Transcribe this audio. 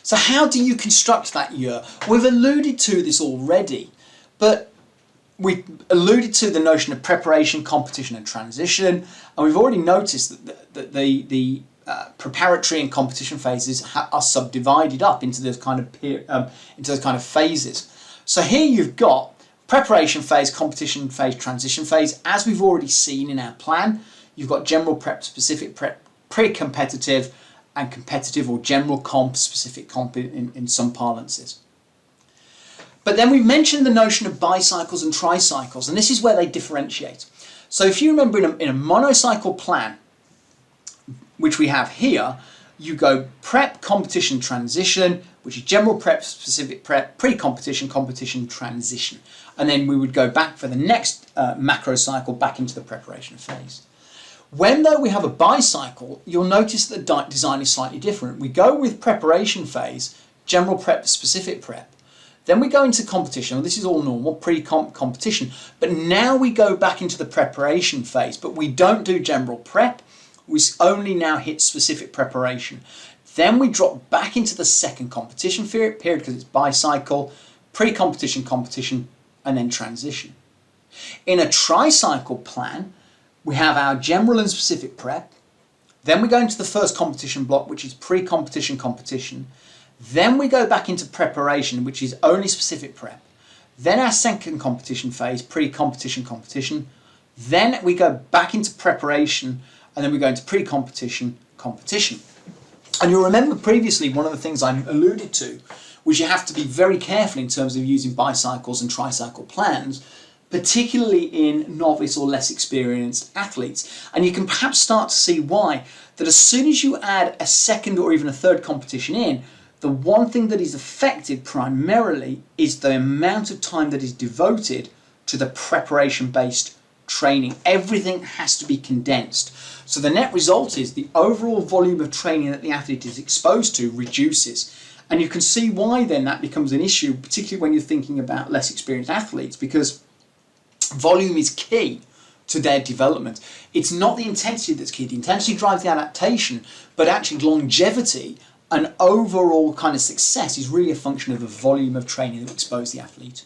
So how do you construct that year? We've alluded to this already, but we alluded to the notion of preparation, competition and transition, and we've already noticed that the preparatory and competition phases are subdivided up into those kind of phases. So here you've got preparation phase, competition phase, transition phase. As we've already seen in our plan, you've got general prep, specific prep, pre-competitive, and competitive or general comp, specific comp in some parlances. But then we mentioned the notion of bicycles and tricycles, and this is where they differentiate. So if you remember in a monocycle plan, which we have here, you go prep, competition, transition, which is general prep, specific prep, pre-competition, competition, transition. And then we would go back for the next macro cycle back into the preparation phase. When though we have a bicycle, you'll notice that the design is slightly different. We go with preparation phase, general prep, specific prep. Then we go into competition. Well, this is all normal, pre-competition. But now we go back into the preparation phase, but we don't do general prep. We only now hit specific preparation. Then we drop back into the second competition period because it's bicycle, pre-competition, competition, and then transition. In a tricycle plan, we have our general and specific prep. Then we go into the first competition block, which is pre-competition, competition. Then we go back into preparation, which is only specific prep. Then our second competition phase, pre-competition, competition. Then we go back into preparation, and then we go into pre-competition, competition. And you'll remember previously one of the things I alluded to was you have to be very careful in terms of using bicycles and tricycle plans, particularly in novice or less experienced athletes. And you can perhaps start to see why, that as soon as you add a second or even a third competition in, the one thing that is affected primarily is the amount of time that is devoted to the preparation-based training. Everything has to be condensed. So the net result is the overall volume of training that the athlete is exposed to reduces. And you can see why then that becomes an issue, particularly when you're thinking about less experienced athletes, because volume is key to their development. It's not the intensity that's key. The intensity drives the adaptation, but actually longevity and overall kind of success is really a function of the volume of training that exposes the athlete.